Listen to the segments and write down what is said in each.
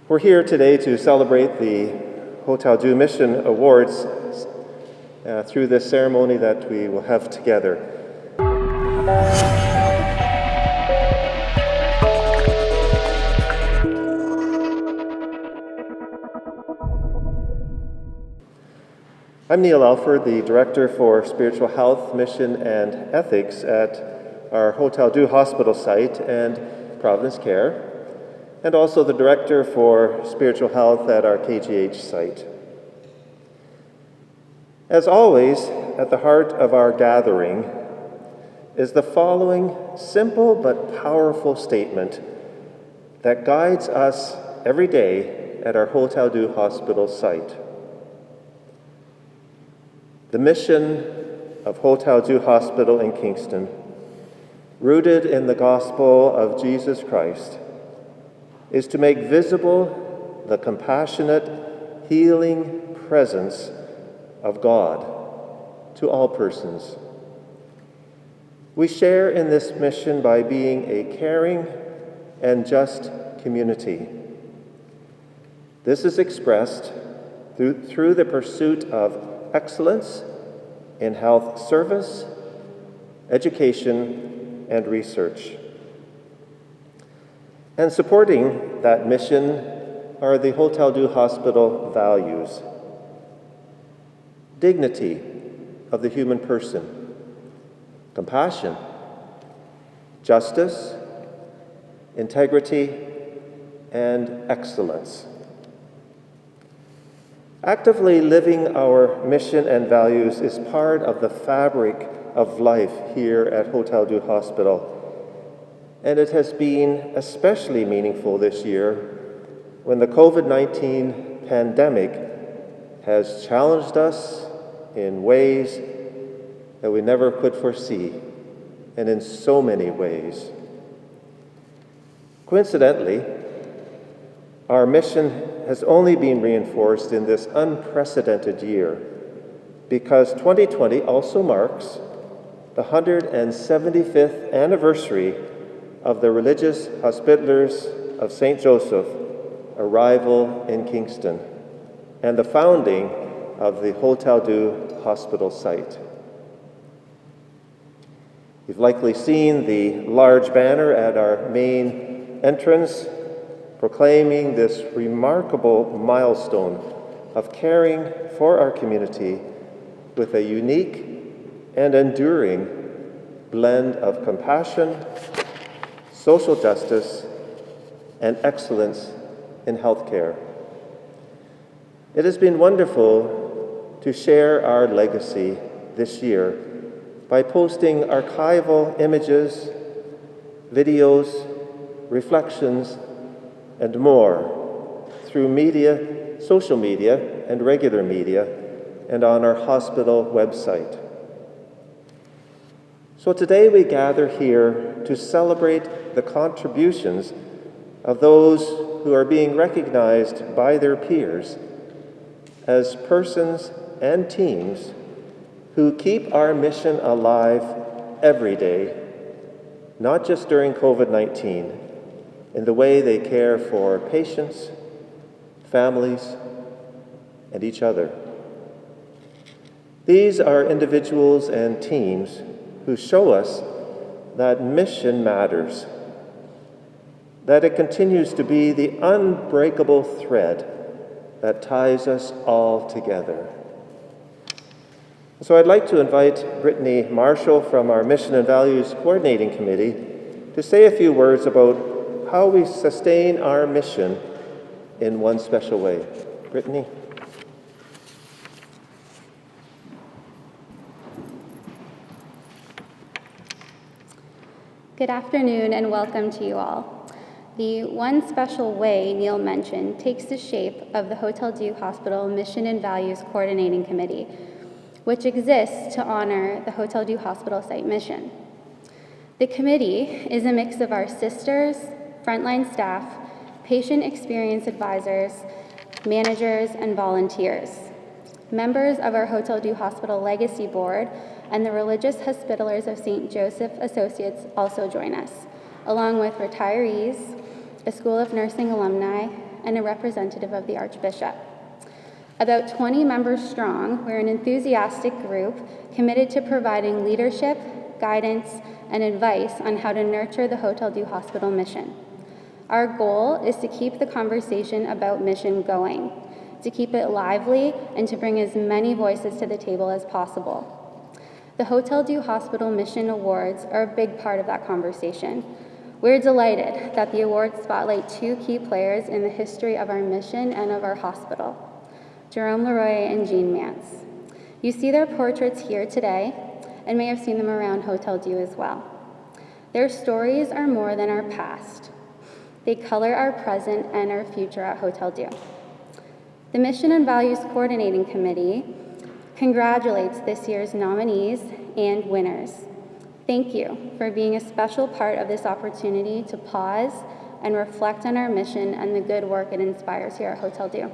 We're here today to celebrate the Hotel Dieu Mission Awards through this ceremony that we will have together. I'm Neil Alford, the Director for Spiritual Health, Mission, and Ethics at our Hotel Dieu Hospital site and Providence Care, and also the Director for Spiritual Health at our KHDH site. As always, at the heart of our gathering is the following simple but powerful statement that guides us every day at our Hotel Dieu Hospital site. The mission of Hotel Dieu Hospital in Kingston, rooted in the gospel of Jesus Christ, is to make visible the compassionate, healing presence of God to all persons. We share in this mission by being a caring and just community. This is expressed through the pursuit of excellence in health service, education, and research. And supporting that mission are the Hotel Dieu Hospital values: dignity of the human person, compassion, justice, integrity, and excellence. Actively living our mission and values is part of the fabric of life here at Hotel Dieu Hospital. And it has been especially meaningful this year when the COVID-19 pandemic has challenged us in ways that we never could foresee, and in so many ways. Coincidentally, our mission has only been reinforced in this unprecedented year because 2020 also marks the 175th anniversary of the Religious Hospitallers of St. Joseph arrival in Kingston and the founding of the Hotel Dieu Hospital site. You've likely seen the large banner at our main entrance proclaiming this remarkable milestone of caring for our community with a unique and enduring blend of compassion, social justice, and excellence in healthcare. It has been wonderful to share our legacy this year by posting archival images, videos, reflections, and more through media, social media, and regular media, and on our hospital website. So today we gather here to celebrate the contributions of those who are being recognized by their peers as persons and teams who keep our mission alive every day, not just during COVID-19, in the way they care for patients, families, and each other. These are individuals and teams who show us that mission matters, that it continues to be the unbreakable thread that ties us all together. So I'd like to invite Brittany Marshall from our Mission and Values Coordinating Committee to say a few words about how we sustain our mission in one special way. Brittany? Good afternoon and welcome to you all. The One Special Way Neil mentioned takes the shape of the Hotel Dieu Hospital Mission and Values Coordinating Committee, which exists to honor the Hotel Dieu Hospital site mission. The committee is a mix of our sisters, frontline staff, patient experience advisors, managers, and volunteers. Members of our Hotel Dieu Hospital Legacy Board and the Religious Hospitallers of St. Joseph Associates also join us, along with retirees, a School of Nursing alumni, and a representative of the Archbishop. About 20 members strong, we're an enthusiastic group committed to providing leadership, guidance, and advice on how to nurture the Hotel Dieu Hospital mission. Our goal is to keep the conversation about mission going, to keep it lively, and to bring as many voices to the table as possible. The Hotel Dieu Hospital Mission Awards are a big part of that conversation. We're delighted that the awards spotlight two key players in the history of our mission and of our hospital, Jerome Laroye and Jean Montz. You see their portraits here today and may have seen them around Hotel Dieu as well. Their stories are more than our past. They color our present and our future at Hotel Dieu. The Mission and Values Coordinating Committee congratulates this year's nominees and winners. Thank you for being a special part of this opportunity to pause and reflect on our mission and the good work it inspires here at Hotel Dieu.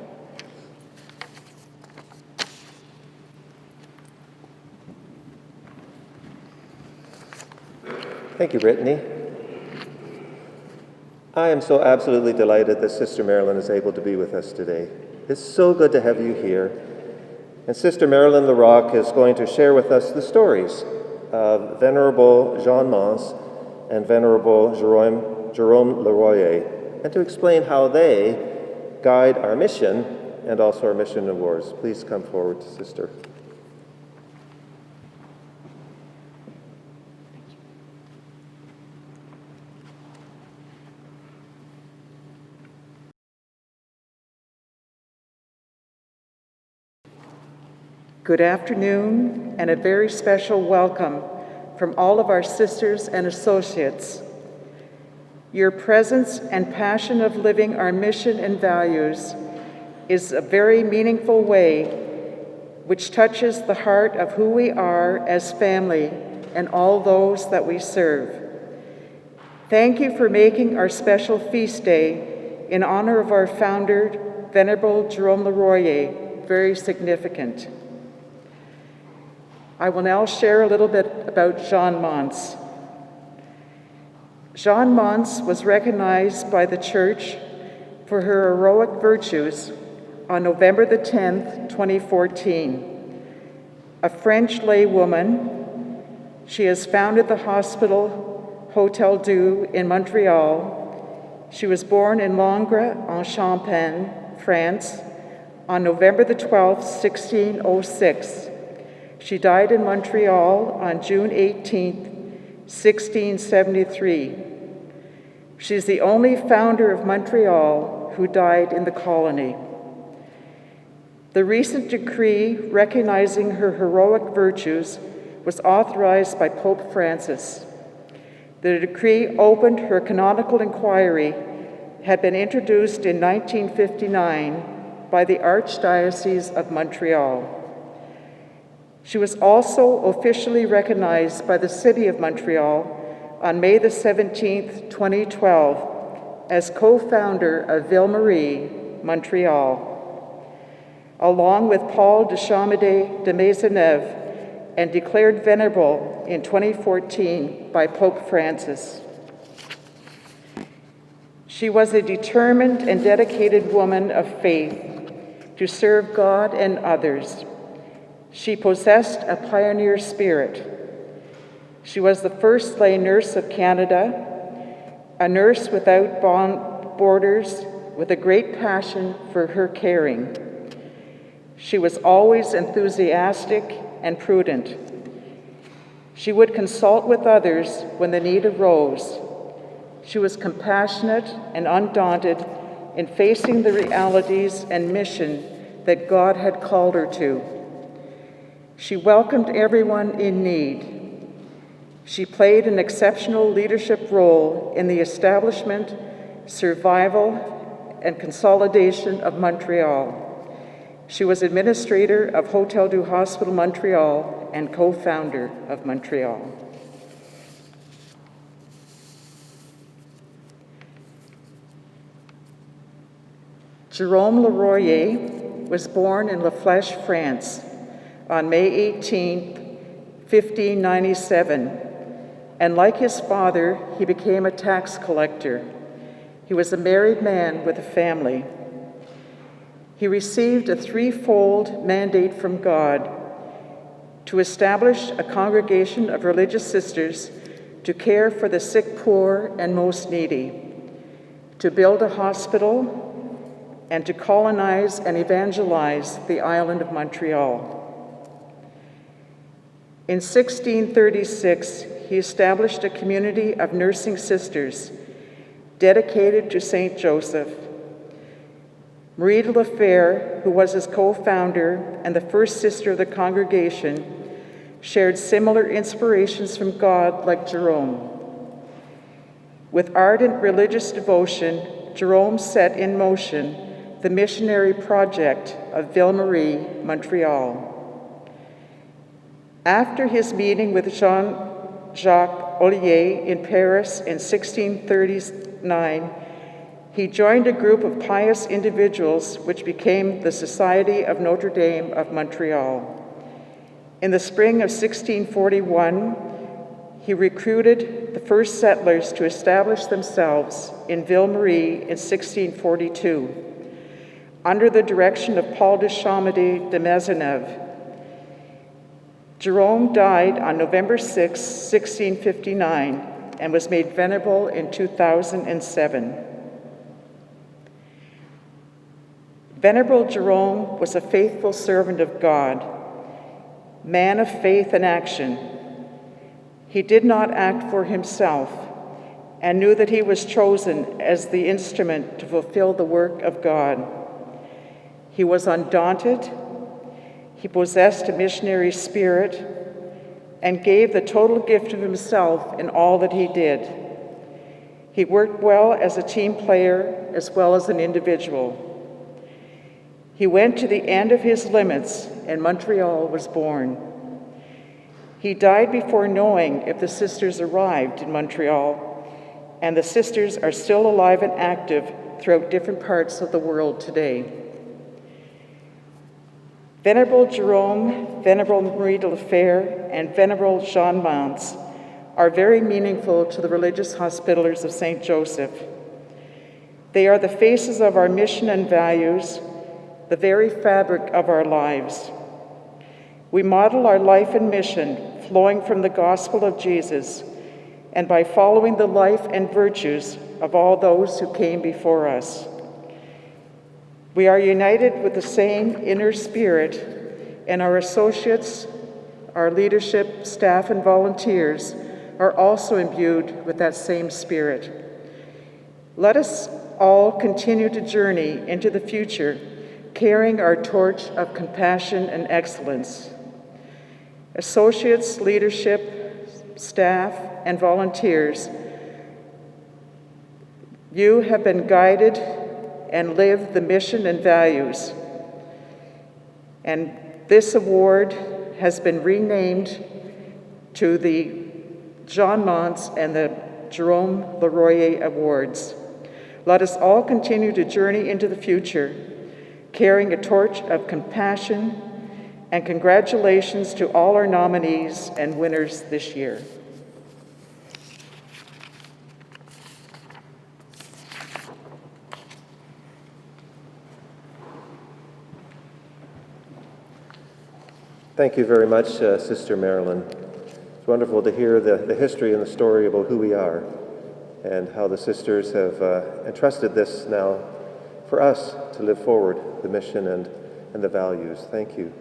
Thank you, Brittany. I am so absolutely delighted that Sister Marilyn is able to be with us today. It's so good to have you here. And Sister Marilyn Larocque is going to share with us the stories of Venerable Jean Montz and Venerable Jerome Laroye, and to explain how they guide our mission and also our mission awards. Please come forward, Sister. Good afternoon, and a very special welcome from all of our sisters and associates. Your presence and passion of living our mission and values is a very meaningful way which touches the heart of who we are as family and all those that we serve. Thank you for making our special feast day in honor of our founder, Venerable Jerome Laroye, very significant. I will now share a little bit about Jean Montz. Jean Montz was recognized by the Church for her heroic virtues on November the 10th, 2014. A French laywoman, she has founded the hospital Hotel Dieu in Montreal. She was born in Langres en Champagne, France, on November the 12th, 1606. She died in Montreal on June 18, 1673. She's the only founder of Montreal who died in the colony. The recent decree recognizing her heroic virtues was authorized by Pope Francis. The decree opened her canonical inquiry, had been introduced in 1959 by the Archdiocese of Montreal. She was also officially recognized by the City of Montreal on May the 17th, 2012, as co-founder of Ville Marie, Montreal, along with Paul de Chamédé de Maisonneuve, and declared venerable in 2014 by Pope Francis. She was a determined and dedicated woman of faith to serve God and others. She possessed a pioneer spirit. She was the first lay nurse of Canada, a nurse without borders, with a great passion for her caring. She was always enthusiastic and prudent. She would consult with others when the need arose. She was compassionate and undaunted in facing the realities and mission that God had called her to. She welcomed everyone in need. She played an exceptional leadership role in the establishment, survival, and consolidation of Montreal. She was administrator of Hotel Dieu Hospital Montreal and co-founder of Montreal. Jerome Laroye was born in La Flèche, France, on May 18, 1597, and like his father, he became a tax collector. He was a married man with a family. He received a threefold mandate from God: to establish a congregation of religious sisters to care for the sick, poor, and most needy, to build a hospital, and to colonize and evangelize the island of Montreal. In 1636, he established a community of nursing sisters dedicated to St. Joseph. Marie de la Fère, who was his co-founder and the first sister of the congregation, shared similar inspirations from God like Jerome. With ardent religious devotion, Jerome set in motion the missionary project of Ville Marie, Montreal. After his meeting with Jean-Jacques Ollier in Paris in 1639, he joined a group of pious individuals which became the Society of Notre Dame of Montreal. In the spring of 1641, he recruited the first settlers to establish themselves in Ville Marie in 1642, under the direction of Paul de Champmedy de Maisonneuve. Jerome died on November 6, 1659, and was made venerable in 2007. Venerable Jerome was a faithful servant of God, man of faith and action. He did not act for himself and knew that he was chosen as the instrument to fulfill the work of God. He was undaunted, he possessed a missionary spirit, and gave the total gift of himself in all that he did. He worked well as a team player as well as an individual. He went to the end of his limits, and Montreal was born. He died before knowing if the sisters arrived in Montreal, and the sisters are still alive and active throughout different parts of the world today. Venerable Jerome, Venerable Marie de la Fère, and Venerable Jean Montz are very meaningful to the religious hospitallers of St. Joseph. They are the faces of our mission and values, the very fabric of our lives. We model our life and mission flowing from the gospel of Jesus and by following the life and virtues of all those who came before us. We are united with the same inner spirit, and our associates, our leadership, staff, and volunteers are also imbued with that same spirit. Let us all continue to journey into the future, carrying our torch of compassion and excellence. Associates, leadership, staff, and volunteers, you have been guided and live the mission and values. And this award has been renamed to the Jean Montz and the Jerome Laroye Awards. Let us all continue to journey into the future, carrying a torch of compassion, and congratulations to all our nominees and winners this year. Thank you very much, Sister Marilyn. It's wonderful to hear the history and the story about who we are and how the sisters have entrusted this now for us to live forward, the mission and the values. Thank you.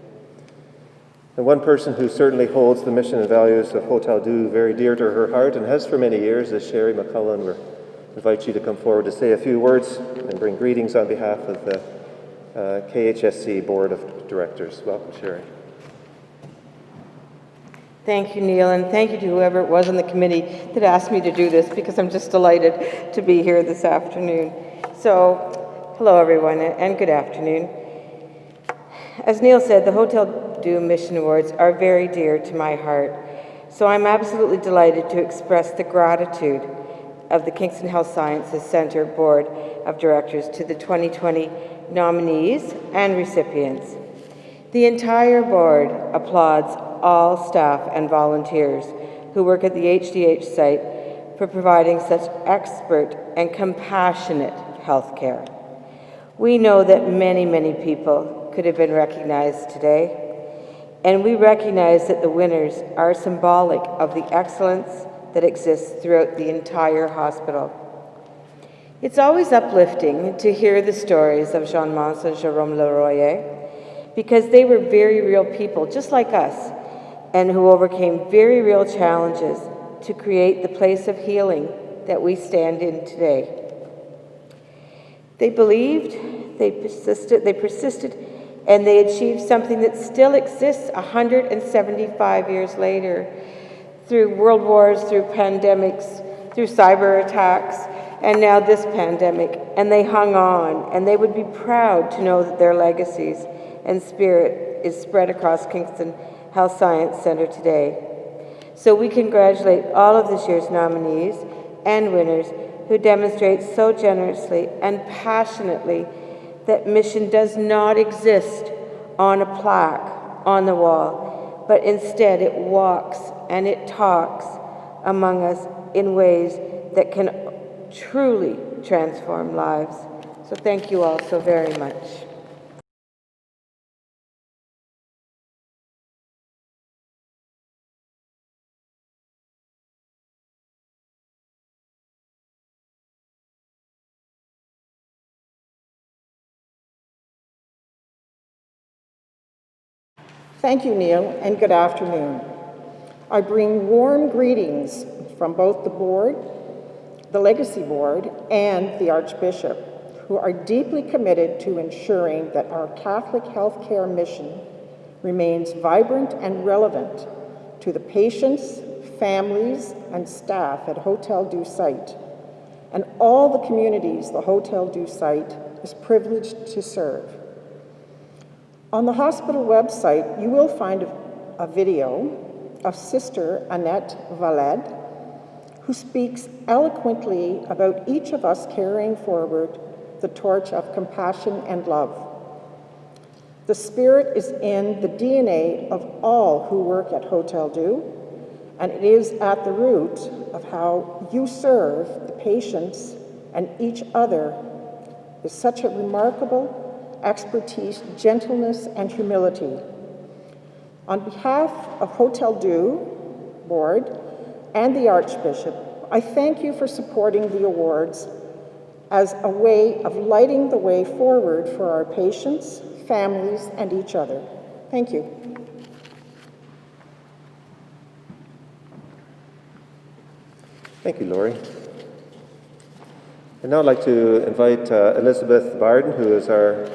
And one person who certainly holds the mission and values of Hotel Dieu very dear to her heart and has for many years is Sherry McCullen. We invite you to come forward to say a few words and bring greetings on behalf of the KHSC Board of Directors. Welcome, Sherry. Thank you, Neil, and thank you to whoever it was on the committee that asked me to do this, because I'm just delighted to be here this afternoon. So, hello everyone, and good afternoon. As Neil said, the Hotel Dieu Mission Awards are very dear to my heart, so I'm absolutely delighted to express the gratitude of the Kingston Health Sciences Centre Board of Directors to the 2020 nominees and recipients. The entire board applauds all staff and volunteers who work at the HDH site for providing such expert and compassionate health care. We know that many, many people could have been recognized today, and we recognize that the winners are symbolic of the excellence that exists throughout the entire hospital. It's always uplifting to hear the stories of Montz and Jerome Laroye, because they were very real people, just like us, and who overcame very real challenges to create the place of healing that we stand in today. They believed, they persisted, and they achieved something that still exists 175 years later, through world wars, through pandemics, through cyber attacks, and now this pandemic. And they hung on, and they would be proud to know that their legacies and spirit is spread across Kingston Health Science Centre today. So we congratulate all of this year's nominees and winners who demonstrate so generously and passionately that mission does not exist on a plaque on the wall, but instead it walks and it talks among us in ways that can truly transform lives. So thank you all so very much. Thank you, Neil, and good afternoon. I bring warm greetings from both the board, the Legacy Board, and the Archbishop, who are deeply committed to ensuring that our Catholic healthcare mission remains vibrant and relevant to the patients, families, and staff at Hotel Dieu site, and all the communities the Hotel Dieu site is privileged to serve. On the hospital website, you will find a video of Sister Annette Valade, who speaks eloquently about each of us carrying forward the torch of compassion and love. The Spirit is in the DNA of all who work at Hotel Dieu, and it is at the root of how you serve the patients and each other with such a remarkable expertise, gentleness, and humility. On behalf of Hotel Dieu Board and the Archbishop, I thank you for supporting the awards as a way of lighting the way forward for our patients, families, and each other. Thank you. Thank you, Lori. I'd now like to invite Elizabeth Barton, who is our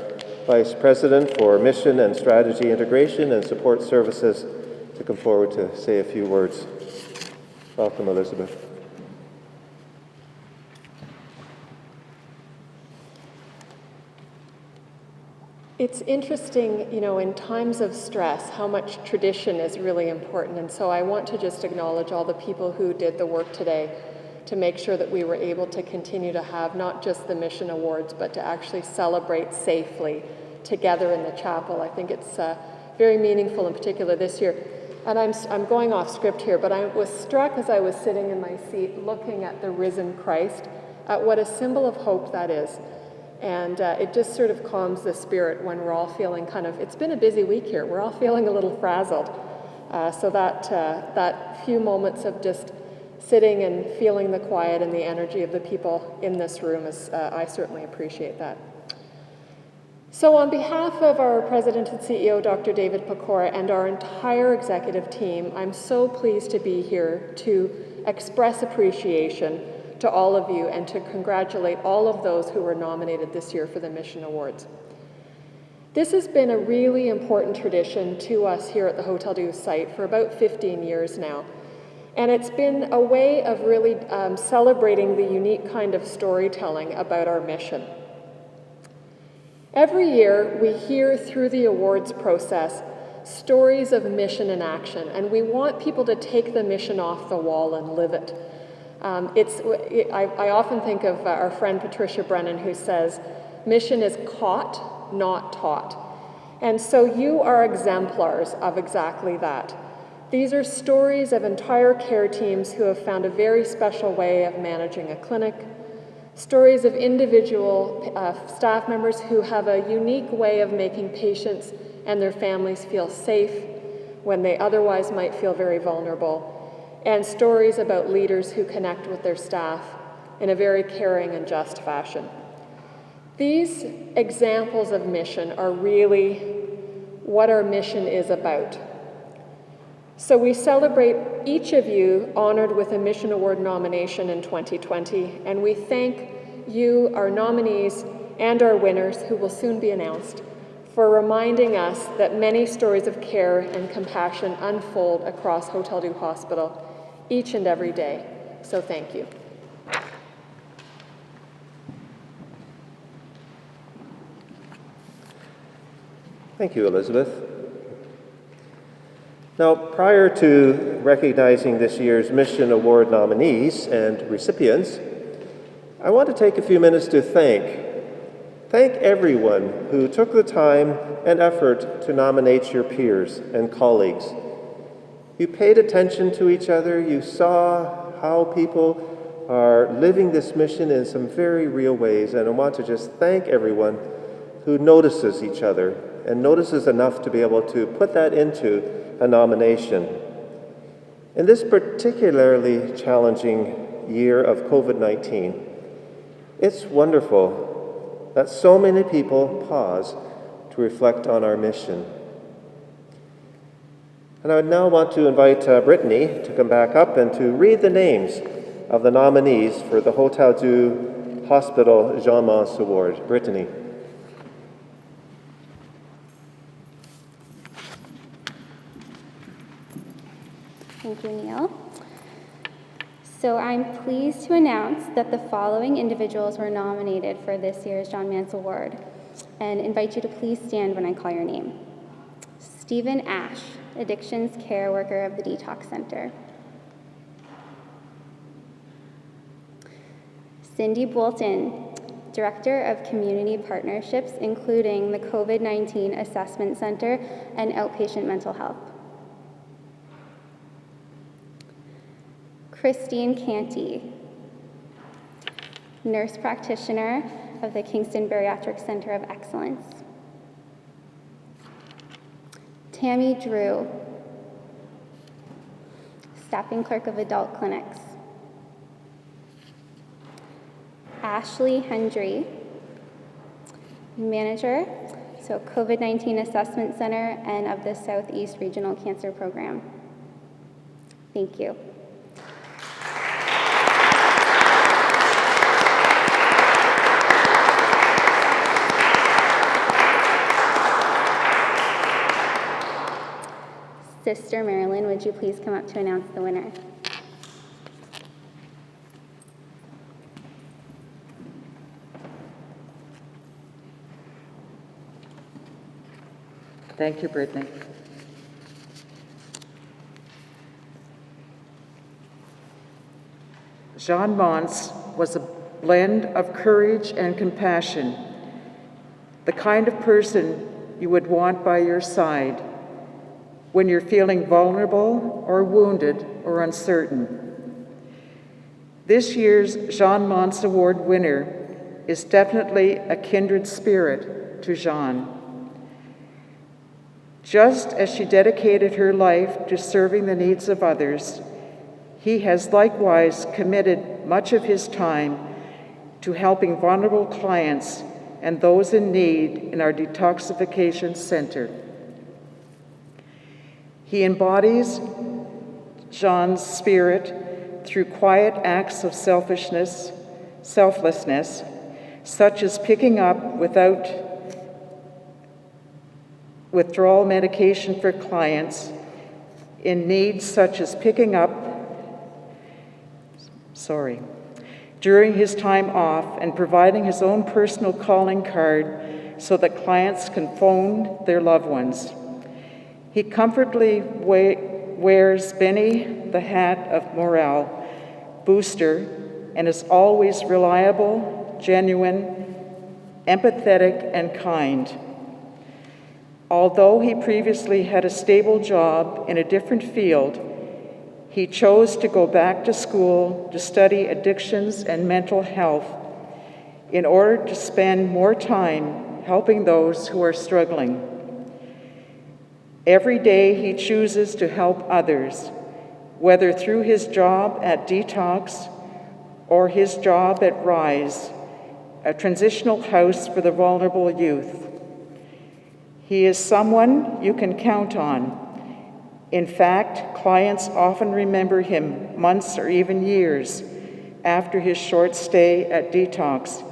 Vice President for Mission and Strategy Integration and Support Services, to come forward to say a few words. Welcome, Elizabeth. It's interesting, in times of stress, how much tradition is really important. And so I want to just acknowledge all the people who did the work today to make sure that we were able to continue to have not just the Mission Awards, but to actually celebrate safely together in the chapel. I think it's very meaningful, in particular this year. And I'm going off script here, but I was struck as I was sitting in my seat looking at the risen Christ, at what a symbol of hope that is. And it just sort of calms the spirit when we're all feeling it's been a busy week here, we're all feeling a little frazzled. So that few moments of just sitting and feeling the quiet and the energy of the people in this room, I certainly appreciate that. So on behalf of our President and CEO, Dr. David Pecora, and our entire executive team, I'm so pleased to be here to express appreciation to all of you and to congratulate all of those who were nominated this year for the Mission Awards. This has been a really important tradition to us here at the Hotel Dieu site for about 15 years now. And it's been a way of really celebrating the unique kind of storytelling about our mission. Every year, we hear through the awards process stories of mission in action, and we want people to take the mission off the wall and live it. I often think of our friend Patricia Brennan, who says, mission is caught, not taught. And so you are exemplars of exactly that. These are stories of entire care teams who have found a very special way of managing a clinic, stories of individual staff members who have a unique way of making patients and their families feel safe when they otherwise might feel very vulnerable, and stories about leaders who connect with their staff in a very caring and just fashion. These examples of mission are really what our mission is about. So we celebrate each of you honored with a Mission Award nomination in 2020, and we thank you, our nominees, and our winners, who will soon be announced, for reminding us that many stories of care and compassion unfold across Hotel Dieu Hospital each and every day. So thank you. Thank you, Elizabeth. Now, prior to recognizing this year's Mission Award nominees and recipients, I want to take a few minutes to thank everyone who took the time and effort to nominate your peers and colleagues. You paid attention to each other. You saw how people are living this mission in some very real ways, and I want to just thank everyone who notices each other and notices enough to be able to put that into a nomination. In this particularly challenging year of COVID-19, it's wonderful that so many people pause to reflect on our mission. And I would now want to invite Brittany to come back up and to read the names of the nominees for the Hotel Dieu Hospital Jean Montz Award. Brittany. Thank you, Neil. So I'm pleased to announce that the following individuals were nominated for this year's Jean Montz Award, and invite you to please stand when I call your name. Stephen Ash, Addictions Care Worker of the Detox Center. Cindy Bolton, Director of Community Partnerships, including the COVID-19 Assessment Center and Outpatient Mental Health. Christine Canty, Nurse Practitioner of the Kingston Bariatric Center of Excellence. Tammy Drew, Staffing Clerk of Adult Clinics. Ashley Hendry, Manager, COVID-19 Assessment Center and of the Southeast Regional Cancer Program. Thank you. Sister Marilyn, would you please come up to announce the winner? Thank you, Brittany. Jean Montz was a blend of courage and compassion, the kind of person you would want by your side when you're feeling vulnerable or wounded or uncertain. This year's Jean Montz Award winner is definitely a kindred spirit to Jean. Just as she dedicated her life to serving the needs of others, he has likewise committed much of his time to helping vulnerable clients and those in need in our detoxification center. He embodies Jean's spirit through quiet acts of selflessness, such as picking up without withdrawal medication for clients in needs, such as picking up during his time off and providing his own personal calling card so that clients can phone their loved ones. He comfortably wears Benny the hat of morale booster and is always reliable, genuine, empathetic, and kind. Although he previously had a stable job in a different field, he chose to go back to school to study addictions and mental health in order to spend more time helping those who are struggling. Every day he chooses to help others, whether through his job at Detox or his job at Rise, a transitional house for the vulnerable youth. He is someone you can count on. In fact, clients often remember him months or even years after his short stay at Detox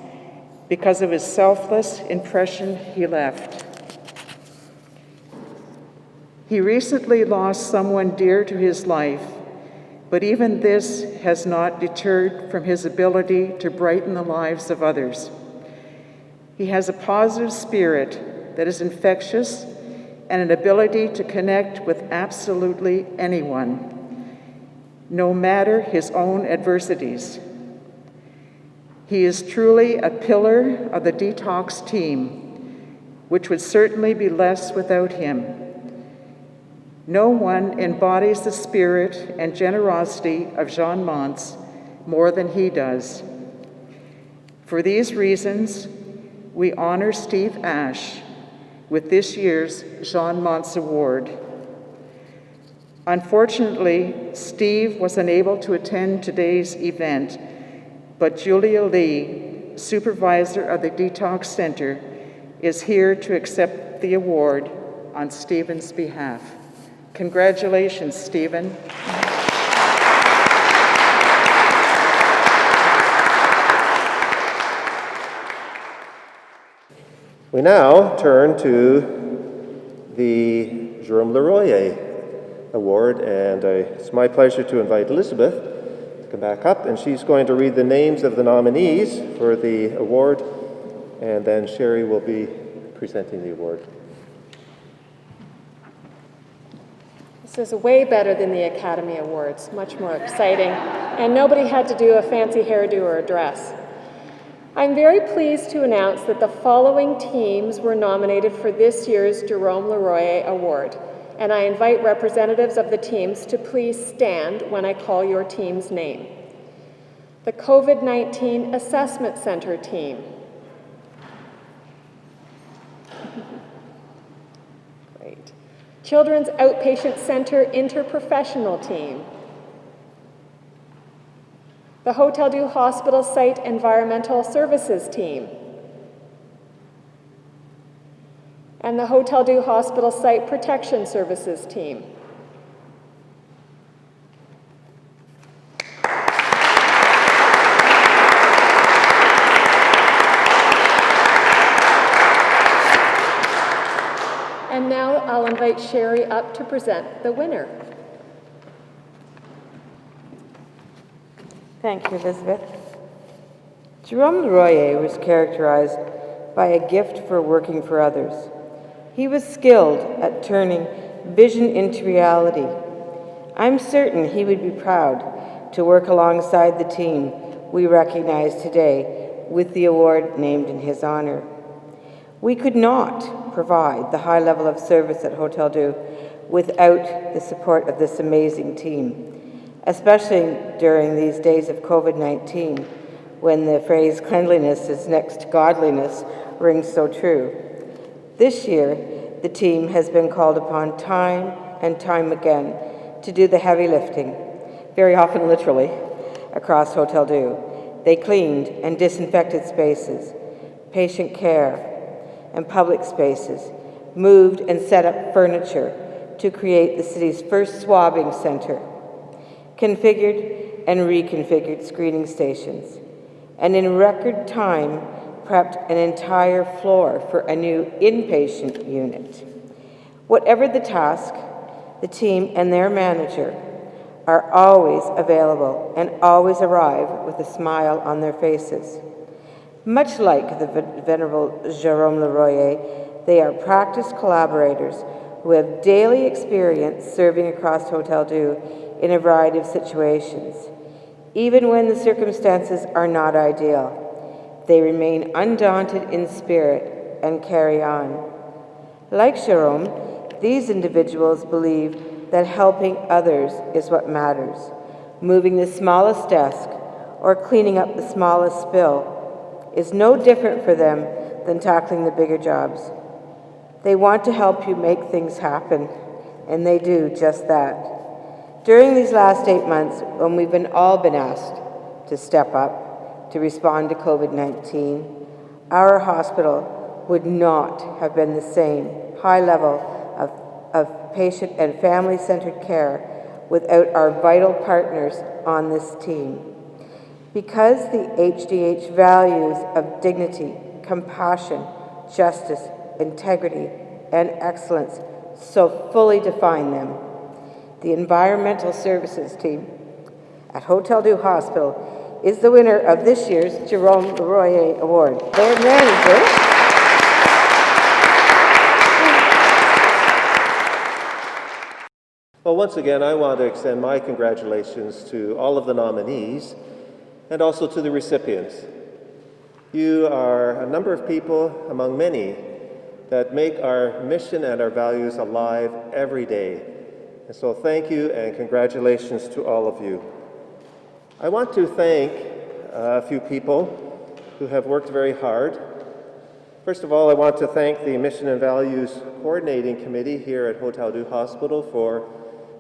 because of his selfless impression he left. He recently lost someone dear to his life, but even this has not deterred from his ability to brighten the lives of others. He has a positive spirit that is infectious and an ability to connect with absolutely anyone, no matter his own adversities. He is truly a pillar of the Detox team, which would certainly be less without him. No one embodies the spirit and generosity of Jean Montz more than he does. For these reasons, we honor Steve Ash with this year's Jean Montz Award. Unfortunately, Steve was unable to attend today's event, but Julia Lee, supervisor of the Detox Center, is here to accept the award on Stephen's behalf. Congratulations, Stephen. We now turn to the Jerome Laroye Award, and it's my pleasure to invite Elizabeth to come back up, and she's going to read the names of the nominees for the award, and then Sherry will be presenting the award. This is way better than the Academy Awards, much more exciting, and nobody had to do a fancy hairdo or a dress. I'm very pleased to announce that the following teams were nominated for this year's Jerome Laroye Award, and I invite representatives of the teams to please stand when I call your team's name. The COVID-19 Assessment Center team. Great. Children's Outpatient Center Interprofessional team. The Hotel du Hospital Site Environmental Services team. And the Hotel du Hospital Site Protection Services team. And now I'll invite Sherry up to present the winner. Thank you, Elizabeth. Jerome Laroye was characterized by a gift for working for others. He was skilled at turning vision into reality. I'm certain he would be proud to work alongside the team we recognize today with the award named in his honor. We could not provide the high level of service at Hotel Dieu without the support of this amazing team, especially during these days of COVID-19, when the phrase cleanliness is next to godliness rings so true. This year, the team has been called upon time and time again to do the heavy lifting, very often literally, across Hotel Dieu. They cleaned and disinfected spaces, patient care, and public spaces, moved and set up furniture to create the city's first swabbing center, configured and reconfigured screening stations, and in record time prepped an entire floor for a new inpatient unit. Whatever the task, the team and their manager are always available and always arrive with a smile on their faces. Much like the Venerable Jerome Laroye, they are practiced collaborators who have daily experience serving across Hotel Dieu in a variety of situations. Even when the circumstances are not ideal, they remain undaunted in spirit and carry on. Like Jerome, these individuals believe that helping others is what matters. Moving the smallest desk or cleaning up the smallest spill is no different for them than tackling the bigger jobs. They want to help you make things happen, and they do just that. During these last 8 months, when we've all been asked to step up to respond to COVID-19, our hospital would not have been the same high level of patient and family-centered care without our vital partners on this team. Because the HDH values of dignity, compassion, justice, integrity, and excellence so fully define them, the environmental services team at Hotel Dieu Hospital is the winner of this year's Jerome Laroye Award. Their manager, Well, once again, I want to extend my congratulations to all of the nominees and also to the recipients. You are a number of people among many that make our mission and our values alive every day. And so thank you and congratulations to all of you. I want to thank a few people who have worked very hard. First of all, I want to thank the Mission and Values Coordinating Committee here at Hotel Dieu Hospital for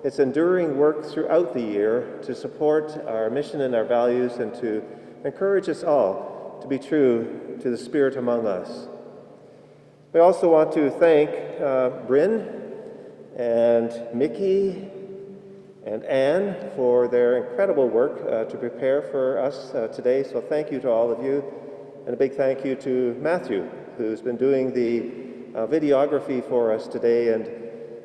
its enduring work throughout the year to support our mission and our values and to encourage us all to be true to the Spirit among us. We also want to thank Bryn and Mickey and Anne for their incredible work to prepare for us today. So thank you to all of you. And a big thank you to Matthew, who's been doing the videography for us today. And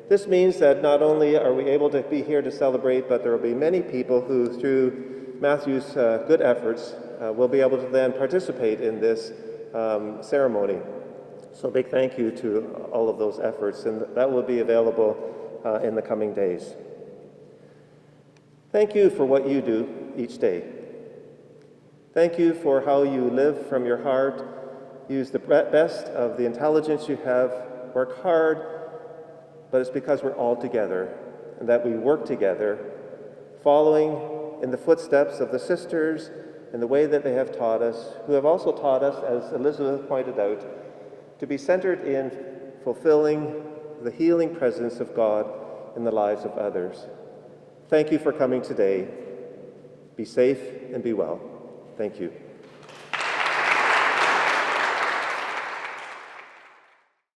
this means that not only are we able to be here to celebrate, but there will be many people who, through Matthew's good efforts, will be able to then participate in this ceremony. So a big thank you to all of those efforts, and that will be available in the coming days. Thank you for what you do each day. Thank you for how you live from your heart, use the best of the intelligence you have, work hard, but it's because we're all together and that we work together, following in the footsteps of the sisters in the way that they have taught us, who have also taught us, as Elizabeth pointed out, to be centered in fulfilling the healing presence of God in the lives of others. Thank you for coming today. Be safe and be well. Thank you.